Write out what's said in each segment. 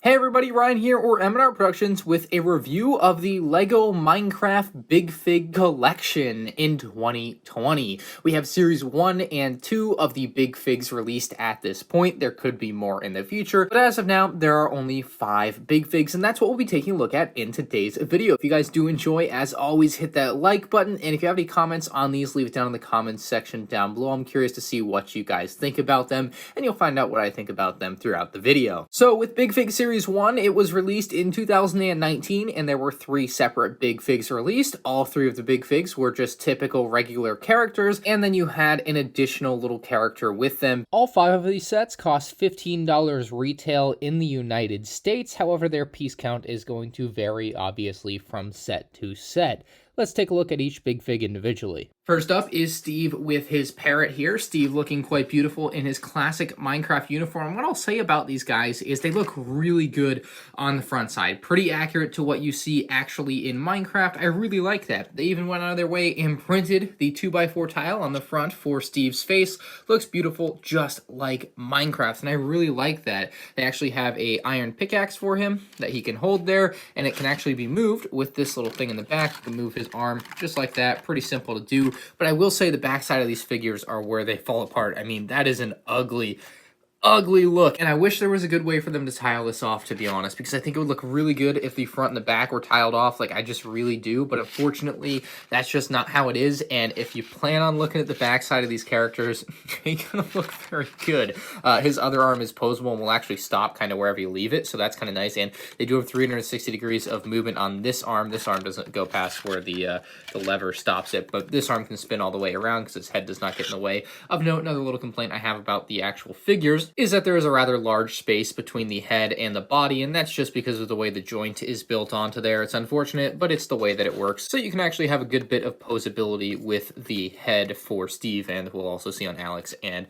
Hey everybody, Ryan here, or M&R Productions, with a review of the LEGO Minecraft Bigfig collection in 2020. We have Series 1 and 2 of the Bigfigs released at this point. There could be more in the future, but as of now, there are only 5 Bigfigs, and that's what we'll be taking a look at in today's video. If you guys do enjoy, as always, hit that like button, and if you have any comments on these, leave it down in the comments section down below. I'm curious to see what you guys think about them, and you'll find out what I think about them throughout the video. So with Bigfig Series 1, it was released in 2019, and there were 3 separate Bigfigs released. All 3 of the Bigfigs were just typical regular characters, and then you had an additional little character with them. All 5 of these sets cost $15 retail in the United States. However, their piece count is going to vary, obviously, from set to set. Let's take a look at each Bigfig individually. First up is Steve with his Parrot here. Steve looking quite beautiful in his classic Minecraft uniform. What I'll say about these guys is they look really good on the front side. Pretty accurate to what you see actually in Minecraft. I really like that. They even went out of their way and printed the 2x4 tile on the front for Steve's face. Looks beautiful, just like Minecraft, and I really like that. They actually have a iron pickaxe for him that he can hold there, and it can actually be moved with this little thing in the back. You can move his arm just like that. Pretty simple to do. But I will say the backside of these figures are where they fall apart. I mean, that is an ugly look, and I wish there was a good way for them to tile this off, to be honest, because I think it would look really good if the front and the back were tiled off. Like, I just really do, but unfortunately that's just not how it is. And if you plan on looking at the backside of these characters, they're gonna look very good. His other arm is posable and will actually stop kind of wherever you leave it, so that's kind of nice. And they do have 360 degrees of movement on this arm. This arm doesn't go past where the lever stops it, but this arm can spin all the way around because its head does not get in the way. Of note, another little complaint I have about the actual figures is that there is a rather large space between the head and the body, and that's just because of the way the joint is built onto there. It's unfortunate, but it's the way that it works. So you can actually have a good bit of posability with the head for Steve, and we'll also see on Alex and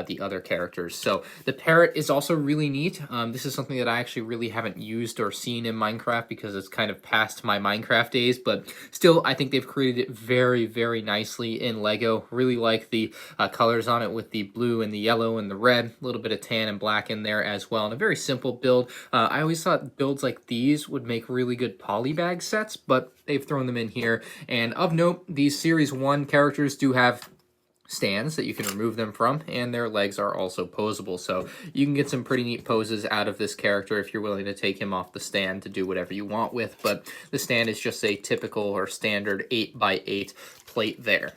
the other characters. So the Parrot is also really neat. This is something that I actually really haven't used or seen in Minecraft because it's kind of past my Minecraft days, but still, I think they've created it very, very nicely in LEGO. Really like the colors on it with the blue and the yellow and the red, a little bit of tan and black in there as well, and a very simple build. I always thought builds like these would make really good polybag sets, but they've thrown them in here. And of note, these Series 1 characters do have stands that you can remove them from, and their legs are also posable, so you can get some pretty neat poses out of this character if you're willing to take him off the stand to do whatever you want with. But the stand is just a typical or standard 8x8 plate there.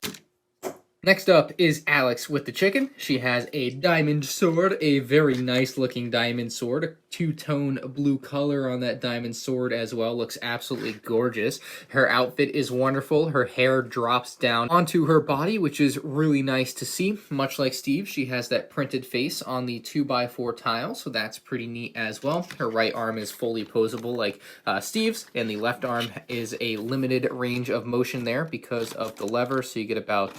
Next up is Alex with the chicken. She has a diamond sword, a very nice looking diamond sword, a two-tone blue color on that diamond sword as well. Looks absolutely gorgeous. Her outfit is wonderful. Her hair drops down onto her body, which is really nice to see. Much like Steve, she has that printed face on the 2x4 tile, so that's pretty neat as well. Her right arm is fully posable like Steve's, and the left arm is a limited range of motion there because of the lever, so you get about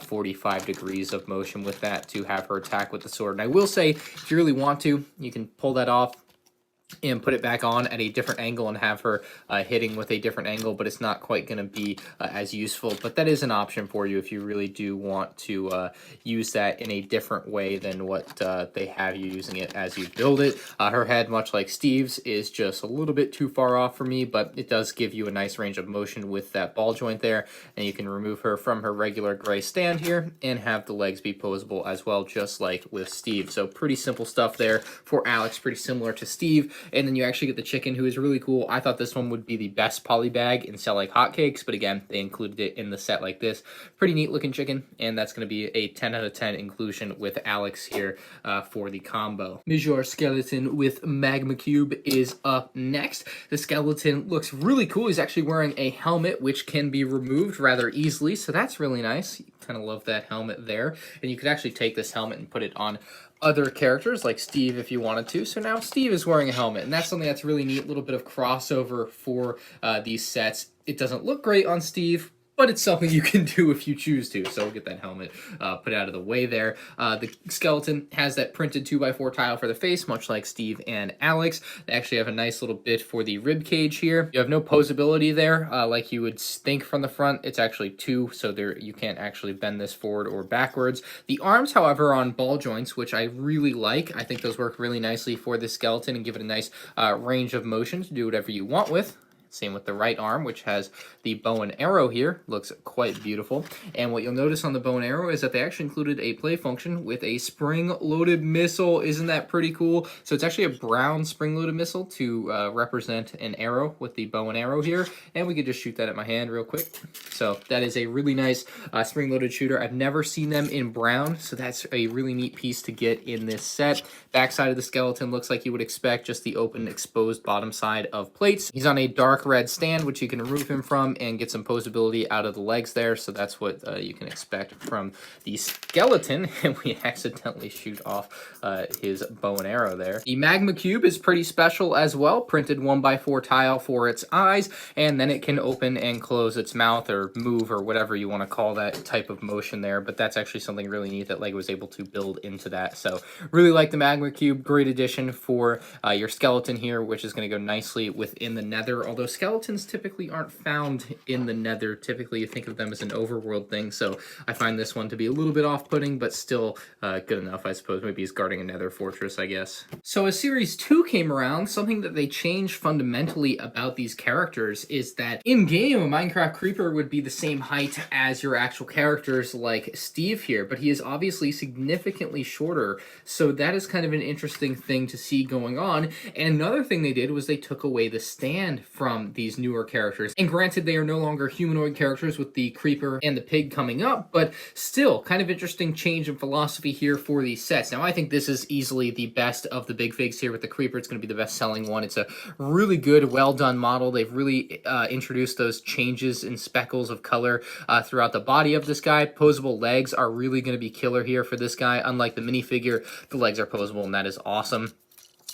45 degrees of motion with that to have her attack with the sword. And I will say, if you really want to, you can pull that off and put it back on at a different angle and have her hitting with a different angle, but it's not quite going to be as useful. But that is an option for you if you really do want to use that in a different way than what they have you using it as you build it. Her head, much like Steve's, is just a little bit too far off for me, but it does give you a nice range of motion with that ball joint there, and you can remove her from her regular gray stand here and have the legs be posable as well, just like with Steve. So pretty simple stuff there for Alex, pretty similar to Steve. And then you actually get the chicken, who is really cool. I thought this one would be the best poly bag and sell like hotcakes, but again, they included it in the set like this. Pretty neat looking chicken, and that's going to be a 10 out of 10 inclusion with Alex here for the combo. Major Skeleton with Magma Cube is up next. The skeleton looks really cool. He's actually wearing a helmet, which can be removed rather easily, so that's really nice. You kind of love that helmet there. And you could actually take this helmet and put it on other characters like Steve if you wanted to. So now Steve is wearing a helmet, and that's something that's really neat. A little bit of crossover for these sets. It doesn't look great on Steve, but it's something you can do if you choose to. So we'll get that helmet put out of the way there. The skeleton has that printed 2x4 tile for the face, much like Steve and Alex. They actually have a nice little bit for the rib cage here. You have no posability there, like you would think from the front. It's actually 2, so there you can't actually bend this forward or backwards. The arms, however, are on ball joints, which I really like. I think those work really nicely for the skeleton and give it a nice range of motion to do whatever you want with. Same with the right arm, which has the bow and arrow here. Looks quite beautiful. And what you'll notice on the bow and arrow is that they actually included a play function with a spring-loaded missile. Isn't that pretty cool? So it's actually a brown spring-loaded missile to represent an arrow with the bow and arrow here. And we could just shoot that at my hand real quick. So that is a really nice spring-loaded shooter. I've never seen them in brown, so that's a really neat piece to get in this set. Backside of the skeleton looks like you would expect, just the open, exposed bottom side of plates. He's on a dark red stand, which you can remove him from and get some posability out of the legs there. So that's what you can expect from the skeleton. And we accidentally shoot off his bow and arrow there. The magma cube is pretty special as well. Printed 1x4 tile for its eyes, and then it can open and close its mouth or move or whatever you want to call that type of motion there. But that's actually something really neat that LEGO was able to build into that. So really like the magma cube. Great addition for your skeleton here, which is going to go nicely within the nether. Although skeletons typically aren't found in the nether. Typically you think of them as an overworld thing, so I find this one to be a little bit off-putting, but still good enough, I suppose. Maybe he's guarding a nether fortress, I guess. So as Series 2 came around, something that they changed fundamentally about these characters is that in-game, a Minecraft creeper would be the same height as your actual characters like Steve here, but he is obviously significantly shorter, so that is kind of an interesting thing to see going on. And another thing they did was they took away the stand from these newer characters. And granted, they are no longer humanoid characters with the creeper and the pig coming up, but still kind of interesting change in philosophy here for these sets. Now, I think this is easily the best of the big figs here with the creeper. It's going to be the best selling one. It's a really good, well done model. They've really introduced those changes in speckles of color throughout the body of this guy. Posable legs are really going to be killer here for this guy. Unlike the minifigure, the legs are posable, and that is awesome.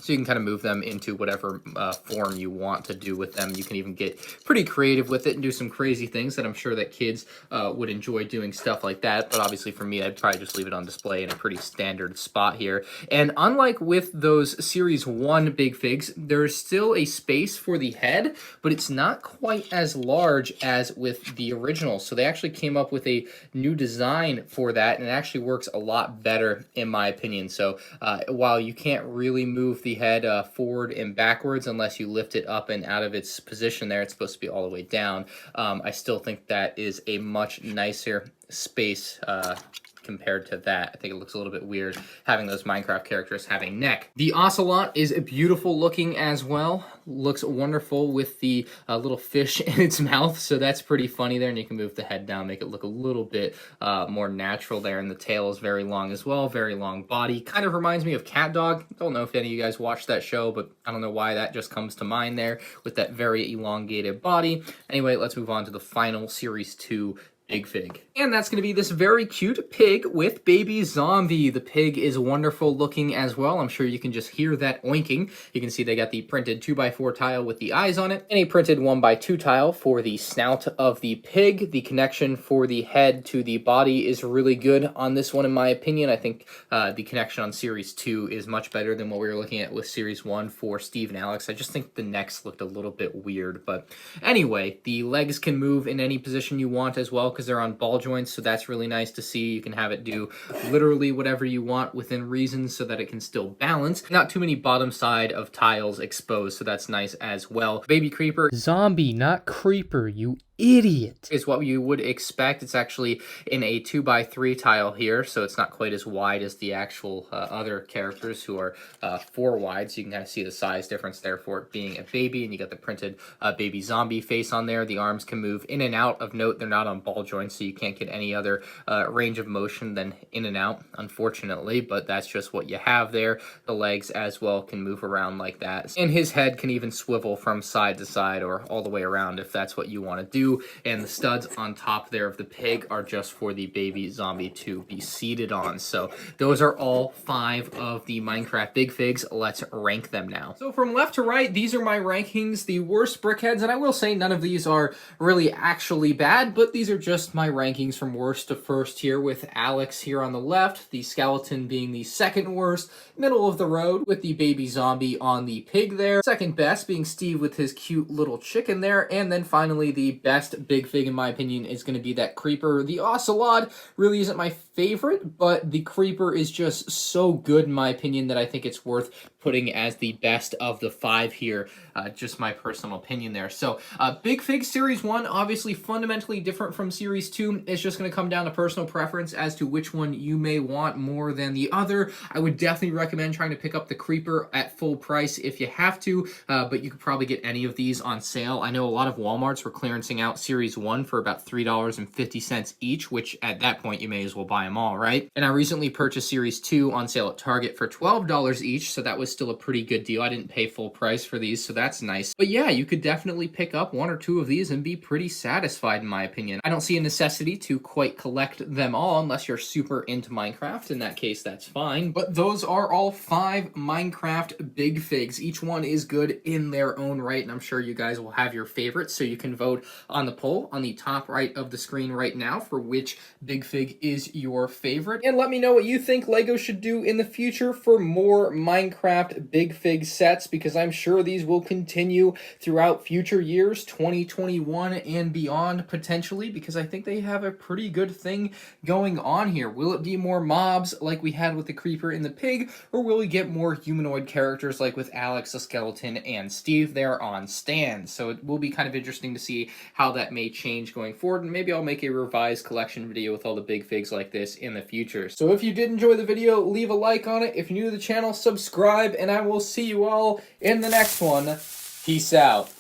So you can kind of move them into whatever form you want to do with them. You can even get pretty creative with it and do some crazy things that I'm sure that kids would enjoy doing stuff like that. But obviously for me, I'd probably just leave it on display in a pretty standard spot here. And unlike with those Series 1 big figs, there's still a space for the head, but it's not quite as large as with the original. So they actually came up with a new design for that, and it actually works a lot better in my opinion. So while you can't really move the head forward and backwards unless you lift it up and out of its position there, it's supposed to be all the way down. I still think that is a much nicer space compared to that. I think it looks a little bit weird having those Minecraft characters having neck. The ocelot is beautiful looking as well. Looks wonderful with the little fish in its mouth, so that's pretty funny there, and you can move the head down, make it look a little bit more natural there, and the tail is very long as well, very long body. Kind of reminds me of Cat Dog. Don't know if any of you guys watched that show, but I don't know why that just comes to mind there with that very elongated body. Anyway, let's move on to the final Series 2 big fig. And that's going to be this very cute pig with baby zombie. The pig is wonderful looking as well. I'm sure you can just hear that oinking. You can see they got the printed 2x4 tile with the eyes on it, and a printed 1x2 tile for the snout of the pig. The connection for the head to the body is really good on this one, in my opinion. I think the connection on Series 2 is much better than what we were looking at with Series 1 for Steve and Alex. I just think the necks looked a little bit weird, but anyway, the legs can move in any position you want as well, because they're on ball joints, so that's really nice to see. You can have it do literally whatever you want within reason so that it can still balance. Not too many bottom side of tiles exposed, so that's nice as well. Baby creeper. Zombie, not creeper, you idiot. Is what you would expect. It's actually in a 2x3 tile here, so it's not quite as wide as the actual other characters who are 4 wide, so you can kind of see the size difference there for it being a baby. And you got the printed baby zombie face on there. The arms can move in and out. Of note, they're not on ball joints, so you can't get any other range of motion than in and out, unfortunately, but that's just what you have there. The legs as well can move around like that, and his head can even swivel from side to side or all the way around if that's what you want to do. 2, and the studs on top there of the pig are just for the baby zombie to be seated on. So those are all 5 of the Minecraft Big Figs. Let's rank them now. So from left to right, these are my rankings, the worst brickheads, and I will say none of these are really actually bad, but these are just my rankings from worst to first here, with Alex here on the left, the skeleton being the second worst, middle of the road with the baby zombie on the pig there, second best being Steve with his cute little chicken there, and then finally the best Big Fig in my opinion is going to be that creeper. The ocelot really isn't my favorite, but the creeper is just so good in my opinion that I think it's worth putting as the best of the 5 here. Just my personal opinion there. So Big Fig Series 1, obviously fundamentally different from Series 2. It's just going to come down to personal preference as to which one you may want more than the other. I would definitely recommend trying to pick up the creeper at full price if you have to, but you could probably get any of these on sale. I know a lot of Walmarts were clearancing out Series 1 for about $3.50 each, which at that point you may as well buy them all, right? And I recently purchased Series 2 on sale at Target for $12 each, so that was still a pretty good deal. I didn't pay full price for these, so that's nice. But yeah, you could definitely pick up 1 or 2 of these and be pretty satisfied in my opinion. I don't see a necessity to quite collect them all unless you're super into Minecraft. In that case, that's fine. But those are all 5 Minecraft Big Figs. Each one is good in their own right, and I'm sure you guys will have your favorites, so you can vote on the poll on the top right of the screen right now for which Big Fig is your favorite. And let me know what you think LEGO should do in the future for more Minecraft Big Fig sets, because I'm sure these will continue throughout future years, 2021 and beyond potentially, because I think they have a pretty good thing going on here. Will it be more mobs like we had with the creeper and the pig, or will we get more humanoid characters like with Alex, the skeleton, and Steve there on stands? So it will be kind of interesting to see how that may change going forward, and maybe I'll make a revised collection video with all the Big Figs like this in the future. So if you did enjoy the video, leave a like on it. If you're new to the channel, subscribe, and I will see you all in the next one. Peace out.